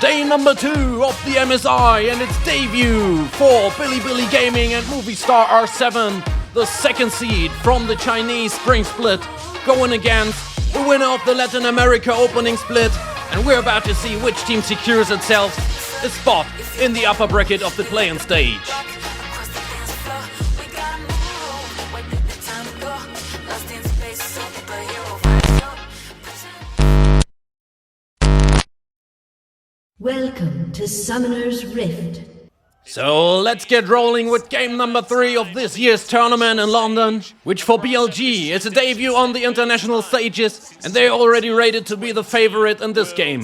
Day number 2 of the MSI and its debut for Billy Gaming and movie star R7, the second seed from the Chinese spring split, going against the winner of the Latin America opening split, and we're about to see which team secures itself a spot in the upper bracket of the play-in stage. Welcome to Summoner's Rift. So let's get rolling with game number 3 of this year's tournament in London, which for BLG is a debut on the international stages, and they're already rated to be the favorite in this game.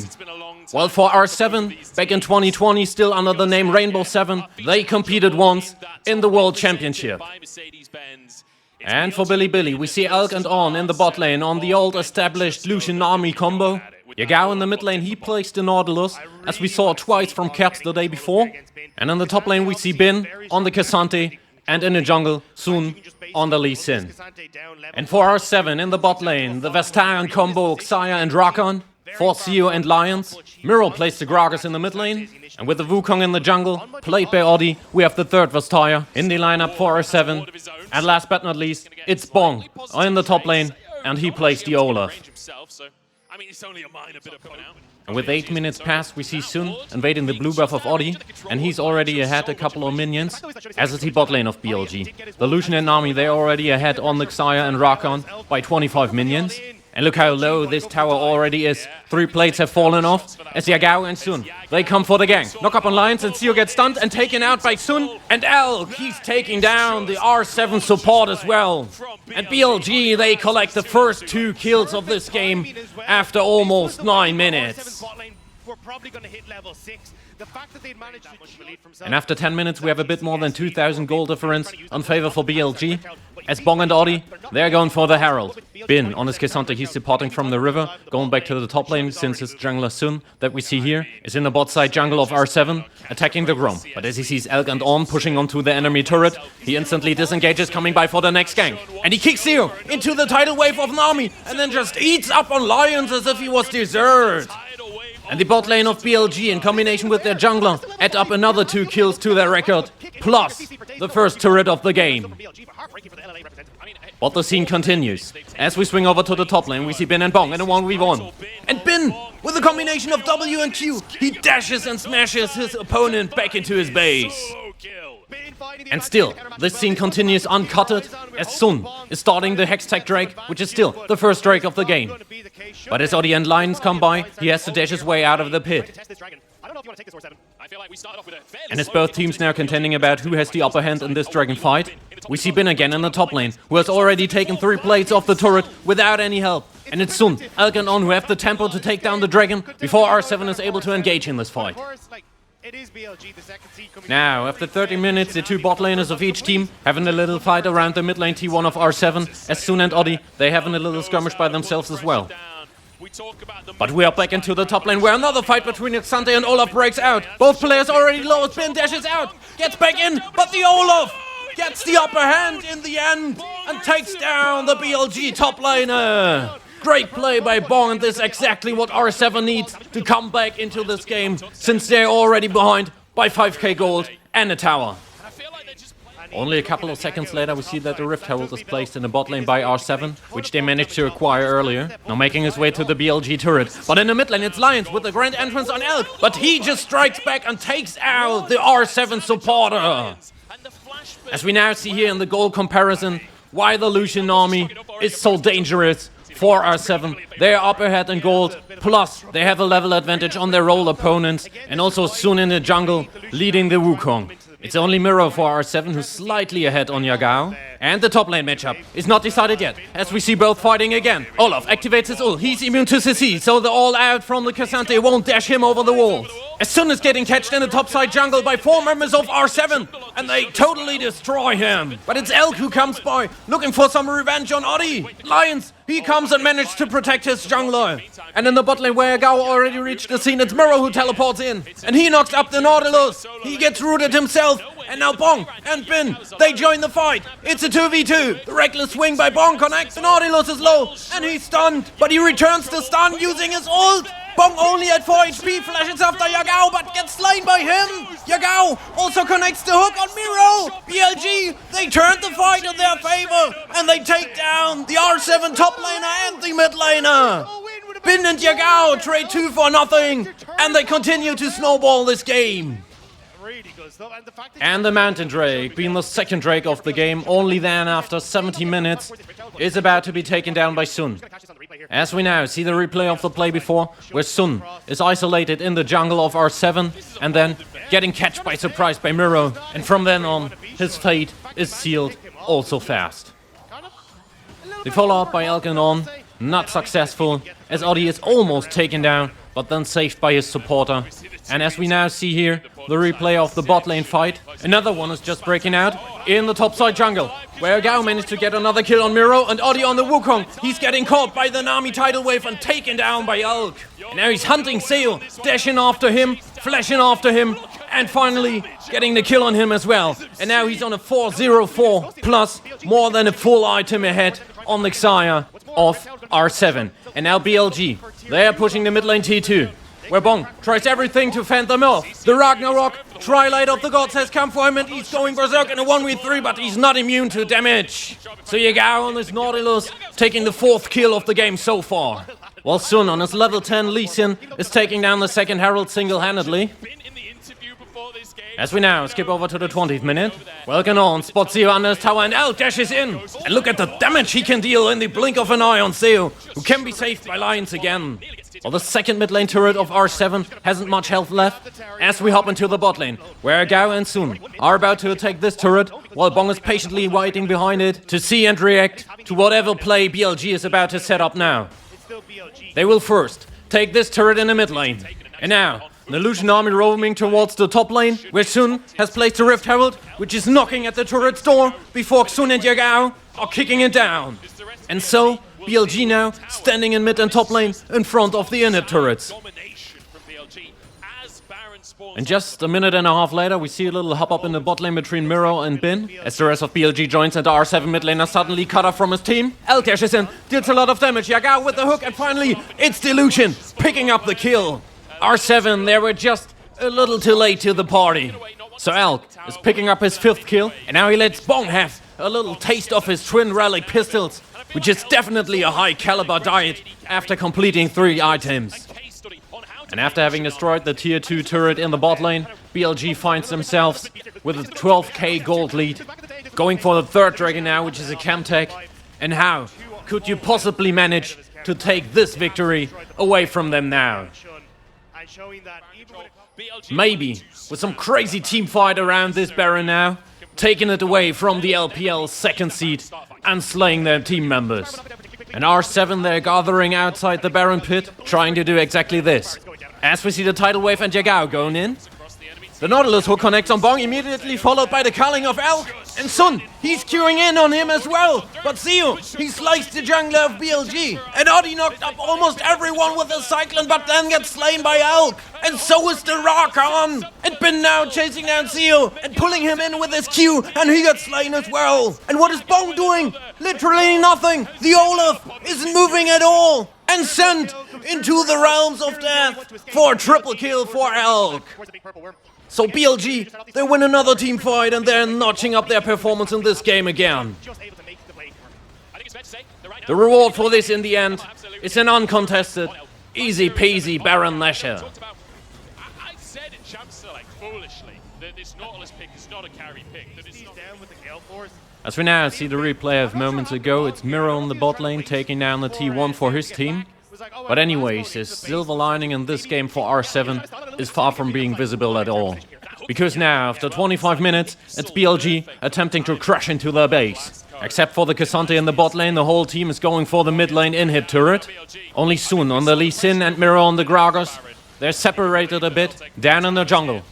While for R7, back in 2020, still under the name Rainbow 7, they competed once in the World Championship. And for Billy, we see Elk and On in the bot lane on the old established Lucian Army combo. Yagao in the mid lane, he plays the Nautilus, as we saw twice from Caps the day before. And in the top lane we see Bin on the Cassante, and in the jungle, Sun on the Lee Sin. And for R7 in the bot lane, the Vestalion combo Xayah and Rakan. For Seo and Lions, Miro plays the Gragas in the mid lane. And with the Wukong in the jungle, played by Oddi, we have the third Vestalion in the lineup for R7. And last but not least, it's Bong in the top lane, and he plays the Olaf. And with 8 minutes past, we see Sun invading the blue buff of Oddi, and he's already ahead a couple of minions, as is the bot lane of BLG. The Lucian and Nami, they're already ahead on the Xayah and Rakan by 25 minions. And look how low this tower already is. 3 plates have fallen off, as Yagao and Sun, they come for the gank. Knock up on Lions, and Seo gets stunned and taken out by Sun. And Elk, he's taking down the R7 support as well. And BLG, they collect the first 2 kills of this game after almost 9 minutes. And after 10 minutes, we have a bit more than 2,000 gold difference on favor for BLG. As Bong and Oddi, they're going for the Herald. Bin on his Cassante, he's supporting from the river, going back to the top lane since his jungler Sun, that we see here, is in the bot side jungle of R7, attacking the Grom. But as he sees Elk and On pushing onto the enemy turret, he instantly disengages, coming by for the next gank. And he kicks Seo into the tidal wave of Nami, and then just eats up on Lions as if he was dessert. And the bot lane of BLG, in combination with their jungler, add up another 2 kills to their record, plus the first turret of the game. But the scene continues. As we swing over to the top lane, we see Bin and Bong in a 1v1. And Bin, with a combination of W and Q, he dashes and smashes his opponent back into his base. And still, this scene continues uncutted, as Sun is starting the Hextech Drake, which is still the first Drake of the game. But as Oddi and Lions come by, he has to dash his way out of the pit. And as both teams now contending about who has the upper hand in this dragon fight, we see Bin again in the top lane, who has already taken 3 plates off the turret without any help. And it's Sun, Elk and On who have the tempo to take down the dragon before R7 is able to engage in this fight. Now, after 30 minutes, the 2 bot laners of each team having a little fight around the mid lane T1 of R7, as Sun and Oddi, they having a little skirmish by themselves as well. But we are back into the top lane, where another fight between Xante and Olaf breaks out. Both players already low, Bin dashes out, gets back in, but the Olaf gets the upper hand in the end and takes down the BLG top laner. Great play by Bong, and this is exactly what R7 needs to come back into this game, since they're already behind by 5k gold and a tower. Only a couple of seconds later, we see that the Rift Herald is placed in the bot lane by R7, which they managed to acquire earlier, now making his way to the BLG turret. But in the mid lane, it's Lions with the grand entrance on Elk, but he just strikes back and takes out the R7 supporter. As we now see here in the goal comparison, why the Lucian army is so dangerous for R7. They are up ahead in gold, plus they have a level advantage on their role opponents, and also Sun in the jungle leading the Wukong. It's only Miro for R7 who's slightly ahead on Yagao. And the top lane matchup is not decided yet, as we see both fighting again. Olaf activates his ult, he's immune to CC, so the all-out from the Cassante won't dash him over the walls. As Sun is getting catched in the topside jungle by 4 members of R7, and they totally destroy him. But it's Elk who comes by, looking for some revenge on Oddi. Lions, he comes and manages to protect his jungler. And in the bot lane where Yagao already reached the scene, it's Miro who teleports in. And he knocks up the Nautilus. He gets rooted himself. And now Bong and Bin, they join the fight. It's a 2v2. The reckless swing by Bong connects. The Nautilus is low and he's stunned. But he returns the stun using his ult. Bong only at 4 HP, flashes after Yagao, but gets slain by him. Yagao also connects the hook on Miro. BLG, they turned the fight in their favor, and they take down the R7 top laner and the mid laner. Bin and Yagao trade 2 for nothing, and they continue to snowball this game. And the Mountain Drake, being the second Drake of the game, only then after 70 minutes, is about to be taken down by Sun. As we now see the replay of the play before, where Sun is isolated in the jungle of R7, and then getting catched by surprise by Miro, and from then on, his fate is sealed also fast. The follow-up by Elkanon, not successful, as Oddie is almost taken down, but then saved by his supporter. And as we now see here, the replay of the bot lane fight, another one is just breaking out in the topside jungle, where Gao managed to get another kill on Miro, and Oddie on the Wukong. He's getting caught by the Nami tidal wave and taken down by Elk. And now he's hunting Seo, dashing after him, flashing after him, and finally getting the kill on him as well. And now he's on a 404 plus more than a full item ahead on the Xayah of R7. And now BLG, they are pushing the mid lane T2, where Bong tries everything to fend them off. The Ragnarok, Twilight of the Gods has come for him, and he's going berserk in a 1v3, but he's not immune to damage. So Yagao on his Nautilus, taking the 4th kill of the game so far. While Sun on his level 10 Lee Sin is taking down the second Herald single-handedly. As we now skip over to the 20th minute, Elkanon spots Seo under his tower and Elk dashes in. And look at the damage he can deal in the blink of an eye on Seo, who can be saved by Lions again. While the second mid lane turret of R7 hasn't much health left, as we hop into the bot lane, where Gao and Sun are about to attack this turret, while Bong is patiently waiting behind it to see and react to whatever play BLG is about to set up now. They will first take this turret in the mid lane. And now, the Lucian army roaming towards the top lane, where Sun has placed a Rift Herald, which is knocking at the turret's door before Sun and Yagao are kicking it down. And so, BLG now standing in mid and top lane in front of the inhib turrets. And just a minute and a half later, we see a little hop up in the bot lane between Miro and Bin, as the rest of BLG joins and the R7 mid laner suddenly cut off from his team. Elk dashes in, deals a lot of damage, Yagao with the hook, and finally, it's Delusion picking up the kill. R7, they were just a little too late to the party. So Elk is picking up his 5th kill, and now he lets Bong have a little taste of his twin relic pistols, which is definitely a high caliber diet after completing 3 items. And after having destroyed the tier 2 turret in the bot lane, BLG finds themselves with a 12k gold lead, going for the 3rd dragon now, which is a chem tech. And how could you possibly manage to take this victory away from them now? Maybe with some crazy team fight around this Baron now, taking it away from the LPL's 2nd seed and slaying their team members. And R7, they're gathering outside the Baron pit, trying to do exactly this. As we see the tidal wave and Yagao going in, the Nautilus hook connects on Bong, immediately followed by the culling of Elk. And Sun, he's queuing in on him as well. But Seo, he sliced the jungler of BLG. And Oddie knocked up almost everyone with a Cyclone, but then gets slain by Elk. And so is the Rakan. And Bin now chasing down Seo and pulling him in with his Q, and he got slain as well. And what is Bong doing? Literally nothing. The Olaf isn't moving at all. And sent into the realms of death for a triple kill for Elk. So BLG, they win another team fight and they're notching up their performance in this game again. The reward for this in the end is an uncontested, easy peasy Baron Lasher. I said in champ select foolishly that this Nautilus pick is not a carry pick. That it's not down with the Gale Force. As we now see the replay of moments ago, it's Miro on the bot lane taking down the T1 for his team. But anyways, his silver lining in this game for R7 is far from being visible at all. Because now, after 25 minutes, it's BLG attempting to crash into their base. Except for the Cassante in the bot lane, the whole team is going for the mid lane inhib turret. Only Sun on the Lee Sin and Miro on the Gragas. They're separated a bit, down in the jungle.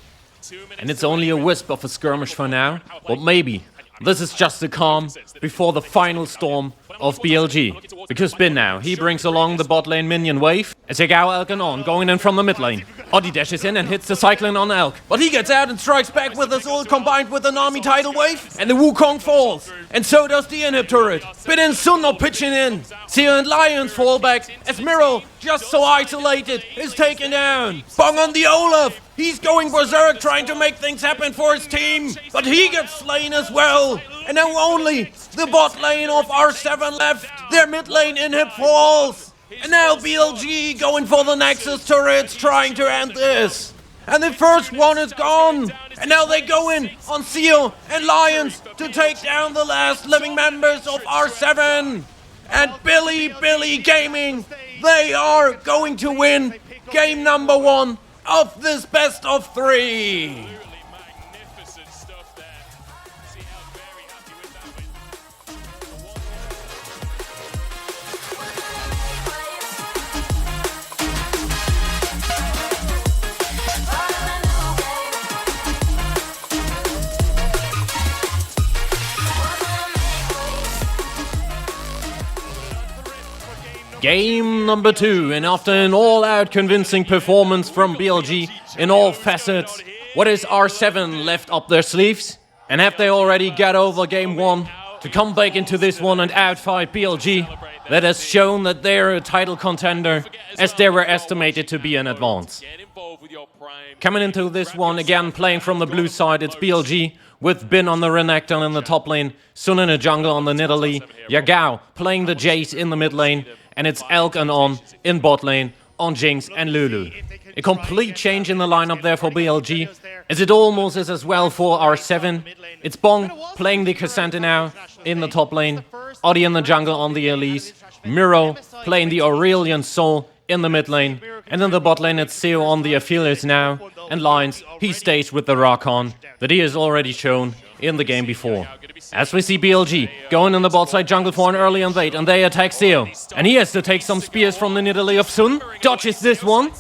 And it's only a wisp of a skirmish for now, but maybe this is just the calm before the final storm of BLG. Because Bin now, he brings along the bot lane minion wave, as Yagao Elkanon going in from the mid lane. Oddie dashes in and hits the cyclone on Elk. But he gets out and strikes back with his ult combined with an army tidal wave. And the Wukong falls. And so does the inhib turret. But then Sun not pitching in. Seo and Lions fall back as Miro, just so isolated, is taken down. Bong on the Olaf. He's going berserk trying to make things happen for his team. But he gets slain as well. And now only the bot lane of R7 left. Their mid lane inhib falls. And now BLG going for the Nexus turrets, trying to end this. And the first one is gone. And now they go in on Seo and Lions to take down the last living members of R7. And Billy Gaming, they are going to win game number 1 of this best of 3. Magnificent stuff there. See how very happy with that win. Game number 2, and after an all-out convincing performance from BLG in all facets, what is R7 left up their sleeves? And have they already got over game 1 to come back into this one and outfight BLG that has shown that they're a title contender as they were estimated to be in advance? Coming into this one again, playing from the blue side, it's BLG with Bin on the Renekton in the top lane, Sun in the jungle on the Nidalee, Yagao playing the Jace in the mid lane, and it's Elk and On in bot lane on Jinx and Lulu. A complete change in the lineup there for BLG, as it almost is as well for R7. It's Bong playing the Cassandra now in the top lane, Oddie in the jungle on the Elise, Miro playing the Aurelion Soul in the mid lane, and in the bot lane it's Seo on the Aphelios now, and Lions, he stays with the Rakan that he has already shown in the game before. As we see BLG going in the bot side jungle for an early invade, and they attack Seo. And he has to take some spears from the Nidalee of Sun, dodges this one,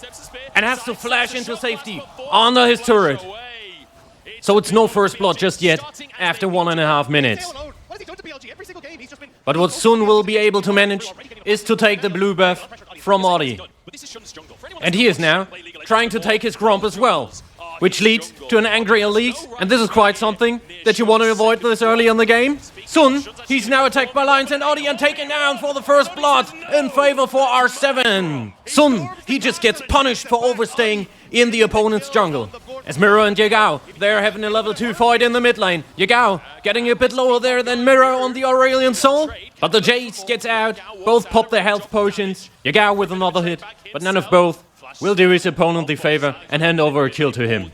and has to flash into safety under his turret. So it's no first blood just yet, after 1.5 minutes. But what Sun will be able to manage is to take the blue buff from Oddie. And he is now trying to take his Gromp as well, which leads to an angry Elise, and this is quite something that you want to avoid this early in the game. Sun, he's now attacked by Lions and Oddie and taken down for the first blood in favor for R7. Sun, he just gets punished for overstaying in the opponent's jungle. As Miro and Yagao, they're having a level 2 fight in the mid lane. Yagao getting a bit lower there than Miro on the Aurelion Soul, but the Jace gets out, both pop their health potions. Yagao with another hit, but none of both will do his opponent the favor and hand over a kill to him.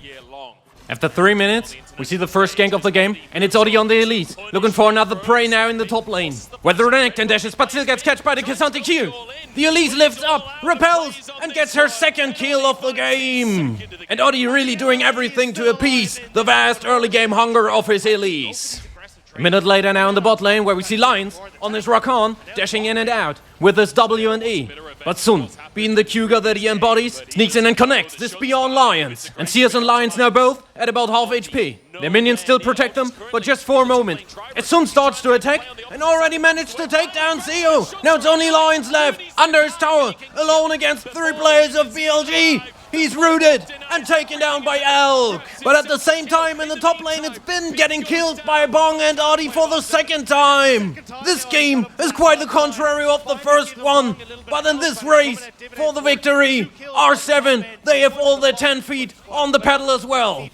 After 3 minutes, we see the first gank of the game, and it's Oddie on the Elite, looking for another prey now in the top lane. Where the Renekton dashes, but still gets catched by the Cassandra Q. The Elise lifts up, repels, and gets her second kill of the game. And Oddie really doing everything to appease the vast early game hunger of his Elise. A minute later now in the bot lane, where we see Lions on his Rakan, dashing in and out with his W and E. But Sun, being the Cougar that he embodies, sneaks in and connects this beyond Lions. And Sears and Lions now both at about half HP. Their minions still protect them, but just for a moment. As Sun starts to attack, and already managed to take down Seo. Now it's only Lions left, under his tower, alone against 3 players of BLG. He's rooted and taken down by Elk. But at the same time in the top lane, it's Bin getting killed by Bong and Oddie for the second time. This game is quite the contrary of the first one. But in this race for the victory, R7, they have all their 10 feet on the pedal as well.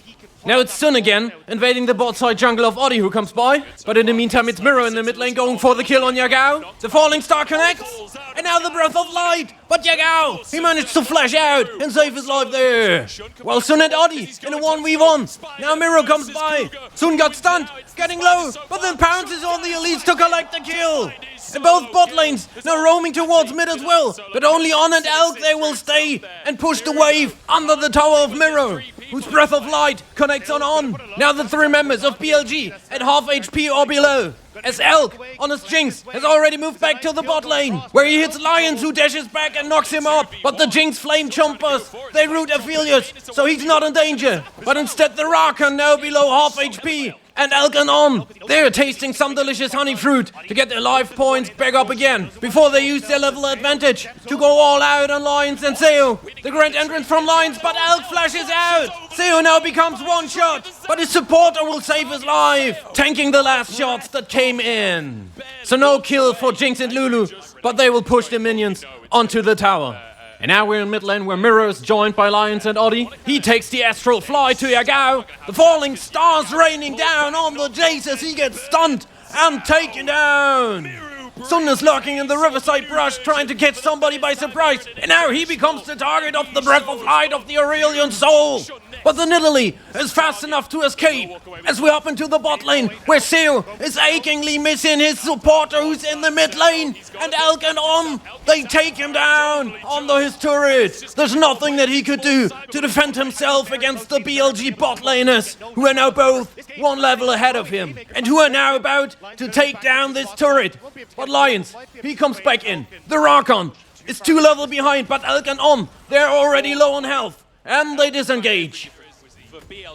Now it's Sun again, invading the bot side jungle of Oddie who comes by. But in the meantime it's Miro in the mid lane going for the kill on Yagao. The falling star connects. And now the breath of light. But Yagao, he managed to flash out and save his life there. While Sun and Oddie in a 1v1. Now Miro comes by. Sun got stunned, getting low. But then pounces on the Elites to collect the kill. And both bot lanes now roaming towards mid as well. But only On and Elk they will stay and push the wave under the tower of Miro, whose breath of light connects on. Now the 3 members of BLG at half HP or below. As Elk on his Jinx has already moved back to the bot lane, where he hits Lions who dashes back and knocks him up. But the Jinx flame chompers, they root Aphelios, so he's not in danger. But instead the Rakan now below half HP and Elkan on. They're tasting some delicious honey fruit to get their life points back up again before they use their level advantage to go all out on Lions and Seo. The grand entrance from Lions, but Elk flashes out. Seo now becomes one shot, but his supporter will save his life, tanking the last shots that came in. So no kill for Jinx and Lulu, but they will push the minions onto the tower. And now we're in mid lane where Mirror is joined by Lions and Oddie. He takes the astral fly to Yagao. The falling stars raining down on the Jace as he gets stunned and taken down. Sun is lurking in the riverside brush trying to catch somebody by surprise. And now he becomes the target of the breath of light of the Aurelian soul. But the Nidalee is fast enough to escape as we hop into the bot lane where Seo is achingly missing his supporter who's in the mid lane. And Elkan they take him down onto his turret. There's nothing that he could do to defend himself against the BLG bot laners who are now both one level ahead of him and who are now about to take down this turret. But Lions, he comes back in. The Rakon is 2 levels behind, but Elkan they're already low on health. And they disengage.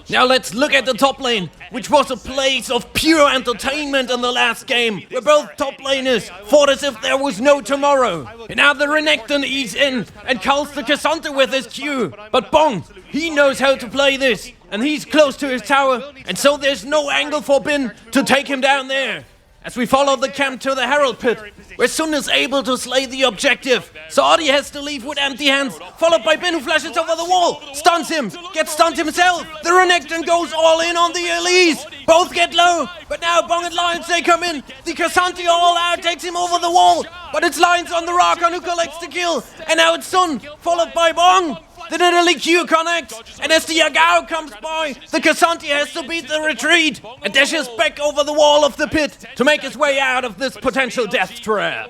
Now let's look at the top lane, which was a place of pure entertainment in the last game, where both top laners fought as if there was no tomorrow. And now the Renekton eats in and calls the Cassandra with his Q. But Bong, he knows how to play this, and he's close to his tower, and so there's no angle for Bin to take him down there. As we follow the camp to the Herald Pit, where Sun is able to slay the objective. So Oddie has to leave with empty hands, followed by Bin who flashes over the wall, stuns him, gets stunned himself. The Renekton goes all in on the Elise. Both get low, but now Bong and Lions, they come in. The Cassandra all out takes him over the wall, but it's Lions on the Rakon who collects the kill. And now it's Sun, followed by Bong. The Nidalee Q connects, and as the Yagao comes by, the Cassandra has to beat the retreat and dashes back over the wall of the pit to make his way out of this potential death trap.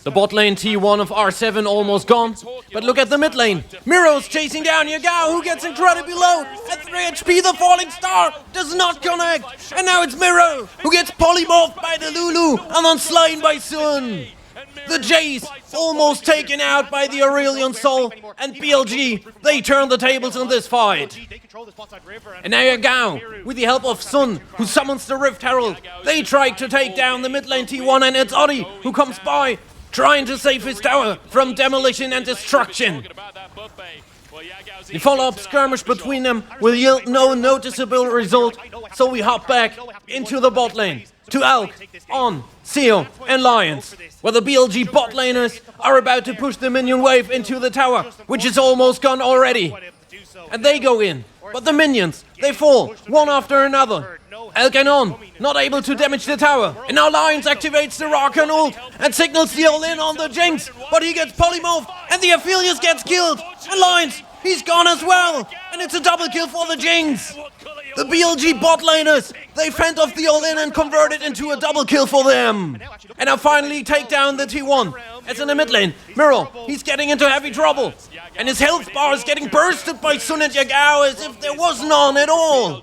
The bot lane T1 of R7 almost gone, but look at the mid lane. Miro's chasing down Yagao, who gets incredibly low. At 3 HP, the falling star does not connect, and now it's Miro, who gets polymorphed by the Lulu and then slain by Sun. The Jace almost taken out by the Aurelian Soul, and BLG, they turn the tables in this fight. And now Yagao, with the help of Sun, who summons the Rift Herald, they try to take down the mid lane T1, and it's Oddie who comes by, trying to save his tower from demolition and destruction. The follow-up skirmish between them will yield no noticeable result, so we hop back into the bot lane to Elk, On, Seo, and Lions, where the BLG bot laners are about to push the minion wave into the tower, which is almost gone already. And they go in, but the minions, they fall, one after another. Elkan not able to damage the tower, and now Lions activates the Rakon ult and signals the all-in on the Jinx, but he gets polymorphed, and the Aphelios gets killed, and Lions, he's gone as well, and it's a double kill for the Jinx. The BLG bot laners, they fend off the all-in and convert it into a double kill for them. And now finally take down the T1. As in the mid lane, Miro, he's getting into heavy trouble. And his health bar is getting bursted by Sun and Yagao as if there was none at all.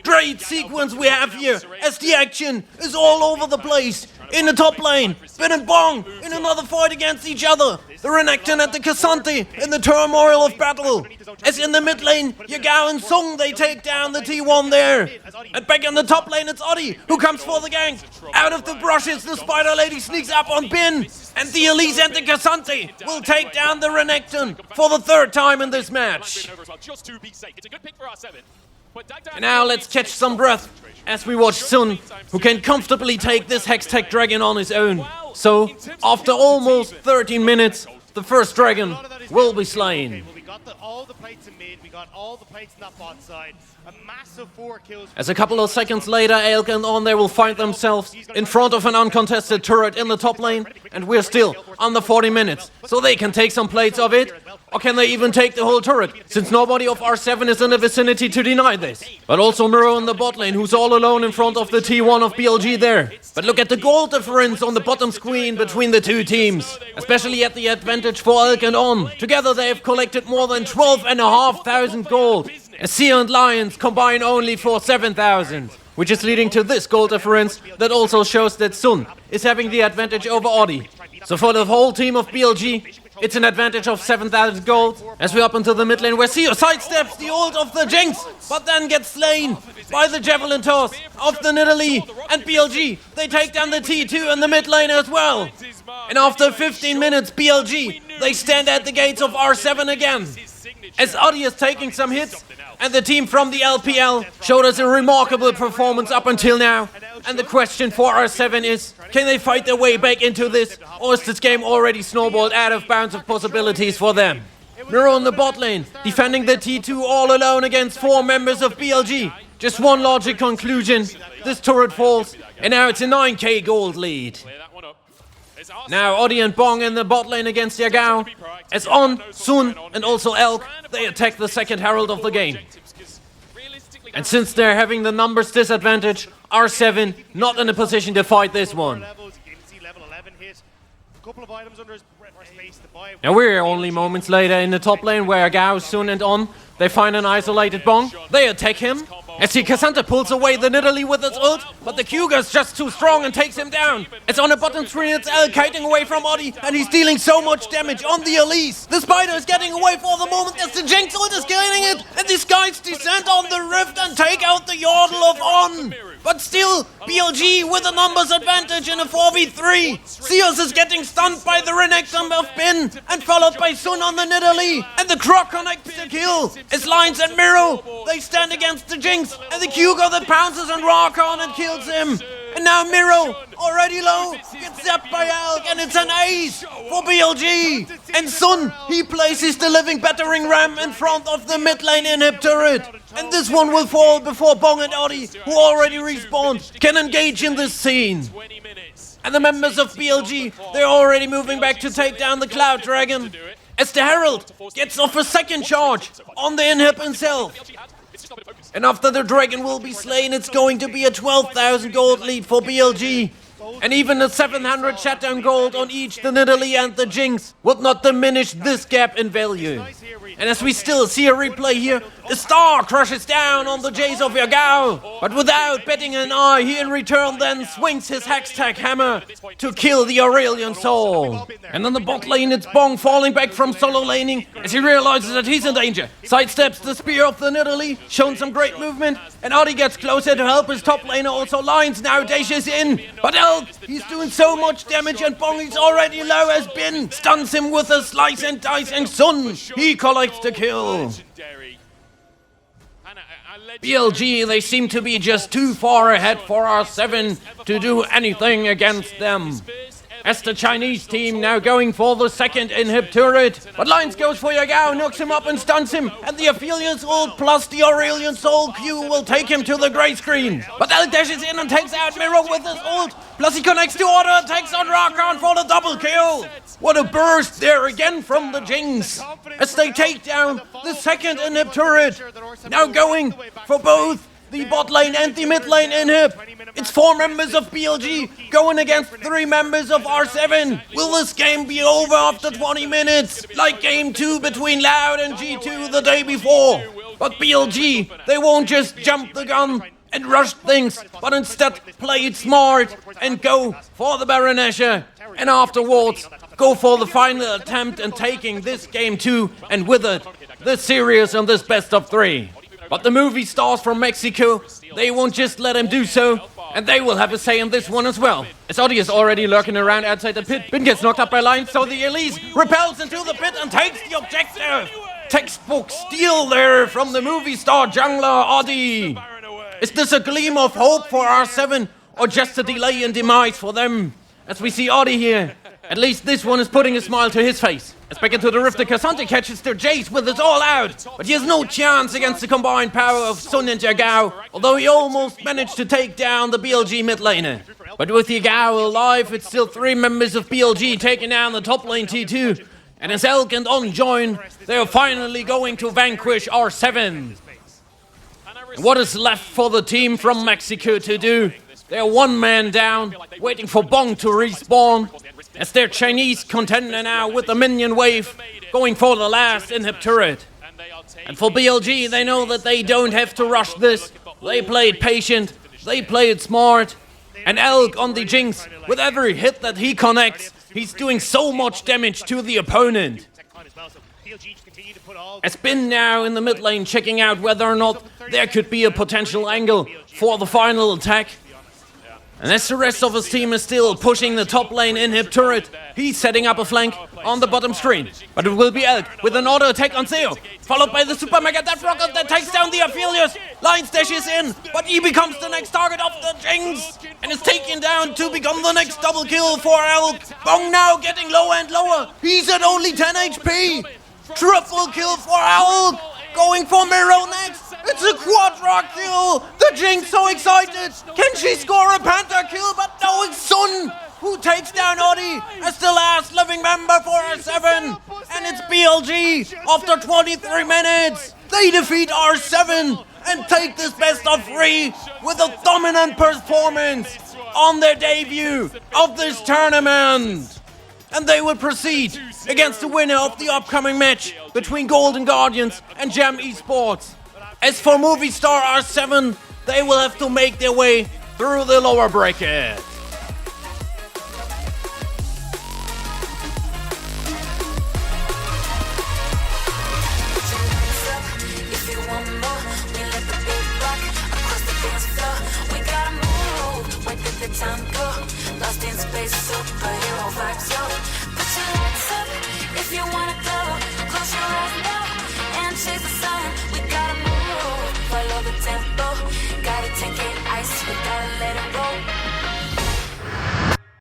Great sequence we have here, as the action is all over the place. In the top lane, Bin and Bong in another fight against each other. The Renekton and the Cassandra in the turmoil of battle. As in the mid lane, Yagao and Sung, they take down the T1 there. And back in the top lane, it's Oddie who comes for the gank. Out of the brushes, the Spider Lady sneaks up on Bin. And the Elise and the Cassandra will take down the Renekton for the 3rd time in this match. And now let's catch some breath as we watch Sun, who can comfortably take this Hextech dragon on his own. So, after almost 13 minutes, the first dragon will be slain. All the plates in mid, we got all the plates in that bot side. A massive 4 kills. As a couple of seconds later, Elk and On there will find themselves in front of an uncontested turret in the top lane, and we're still under 40 minutes, so they can take some plates of it, or can they even take the whole turret, since nobody of R7 is in the vicinity to deny this. But also Miro in the bot lane, who's all alone in front of the T1 of BLG there. But look at the gold difference on the bottom screen between the two teams, especially at the advantage for Elk and On. Together they have collected more than 12,500 gold, as Seo and Lions combine only for 7,000, which is leading to this gold difference that also shows that Sun is having the advantage over Oddie. So for the whole team of BLG, It's an advantage of 7,000 gold as we up into the mid lane where Sio sidesteps the ult of the Jinx, but then gets slain by the Javelin Toss of the Nidalee and BLG. They take down the T2 in the mid lane as well. And after 15 minutes, BLG, they stand at the gates of R7 again. As Audi is taking some hits, and the team from the LPL showed us a remarkable performance up until now. And the question for R7 is, can they fight their way back into this, or is this game already snowballed out of bounds of possibilities for them? Miro in the bot lane, defending the T2 all alone against 4 members of BLG. Just one logic conclusion, this turret falls, and now it's a 9k gold lead. Now Audi and Bong in the bot lane against Yagao. As On, Sun and also Elk, they attack the second herald of the game. And since they're having the numbers disadvantage, R7 not in a position to fight this one. And we're only moments later in the top lane where Yagao, Sun and On, they find an isolated Bong. They attack him. As the Cassandra pulls away the Nidalee with its ult, but the Cougar's just too strong and takes him down. It's on the bottom screen, it's El kiting away from Audi, and he's dealing so much damage on the Elise. The Spider is getting away for the moment as the Jinx ult is killing it, and these guys descend on the Rift and take out the Yordle of On. But still, BLG with a numbers advantage in a 4v3. Sears is getting stunned by the Renekton of Bin, and followed by Sun on the Nidalee, and the Croc connects the kill. As Lions and Miro, they stand against the Jinx, and the Cougar that pounces on Rakon and kills him. And now Miro, already low, gets zapped by Alk, and it's an ace for BLG. And Sun, he places the living battering ram in front of the mid lane inhib turret. And this one will fall before Bong and Audi, who already respawned, can engage in this scene. And the members of BLG, they're already moving back to take down the Cloud Dragon. As the Herald gets off a second charge on the inhib himself. And after the dragon will be slain, it's going to be a 12,000 gold lead for BLG. And even a 700 shutdown gold on each the Nidalee and the Jinx would not diminish this gap in value. And as we still see a replay here, the star crushes down on the Jace of Yagao. But without betting an eye, he in return then swings his Hextech hammer to kill the Aurelion Soul. And on the bot lane, it's Bong falling back from solo laning as he realizes that he's in danger. Sidesteps the spear of the Nidalee, showing some great movement. And Audi gets closer to help his top laner, also Lions now dashes in. But Elk, he's doing so much damage and Bong is already low as Bin stuns him with a slice and dice, and Sun, he collects the kill. BLG, they seem to be just too far ahead for R7 to do anything against them. As the Chinese team now going for the second inhib turret. But Lions goes for Yagao, knocks him up and stuns him. And the Aphelios ult plus the Aurelion Soul Q will take him to the grey screen. But El dashes in and takes out Miro with his ult. Plus he connects to auto attacks on Rakan for the double kill. What a burst there again from the Jinx. As they take down the second inhib turret. Now going for both the bot lane and the mid lane inhib. It's 4 members of BLG going against 3 members of R7. Will this game be over after 20 minutes? Like game 2 between Loud and G2 the day before. But BLG, they won't just jump the gun and rush things, but instead play it smart and go for the Baron Asher. And afterwards, go for the final attempt and taking this game 2 and with it, this series and this best of 3. But the movie stars from Mexico, they won't just let him do so, and they will have a say in this one as well. As Audi is already lurking around outside the pit, Bin gets knocked up by Lions, so the Elise repels into the pit and takes the objective. Textbook steal there from the movie star jungler Audi. Is this a gleam of hope for R7, or just a delay in demise for them? As we see Audi here, at least this one is putting a smile to his face. As back into the rift, the Cassandra catches their Jace with it all out. But he has no chance against the combined power of Sun and Yagao, although he almost managed to take down the BLG mid laner. But with Yagao alive, it's still 3 members of BLG taking down the top lane T2. And as Elk and On join, they are finally going to vanquish R7. And what is left for the team from Mexico to do? They're 1 man down, waiting for Bong to respawn. As their Chinese contender now with the minion wave, going for the last inhib turret. And for BLG, they know that they don't have to rush this. They played patient, they played smart. And Elk on the Jinx, with every hit that he connects, He's doing so much damage to the opponent. Spin now in the mid lane, checking out whether or not there could be a potential angle for the final attack. And as the rest of his team is still pushing the top lane inhib turret, he's setting up a flank on the bottom screen. But it will be Elk with an auto attack on Theo, followed by the Super Mega Death Rocket that takes down the Aphelios. Lions dashes in, but he becomes the next target of the Jinx and is taken down to become the next double kill for Elk. Bong now getting lower and lower. He's at only 10 HP. Triple kill for Elk. Going for Miro next. It's a quadra kill! The Jinx so excited! Can she score a Panther kill? But no, it's Sun who takes down Odi as the last living member for R7. And it's BLG after 23 minutes. They defeat R7 and take this best of 3 with a dominant performance on their debut of this tournament. And they will proceed against the winner of the upcoming match between Golden Guardians and Jam Esports. As for Movistar R7, they will have to make their way through the lower bracket.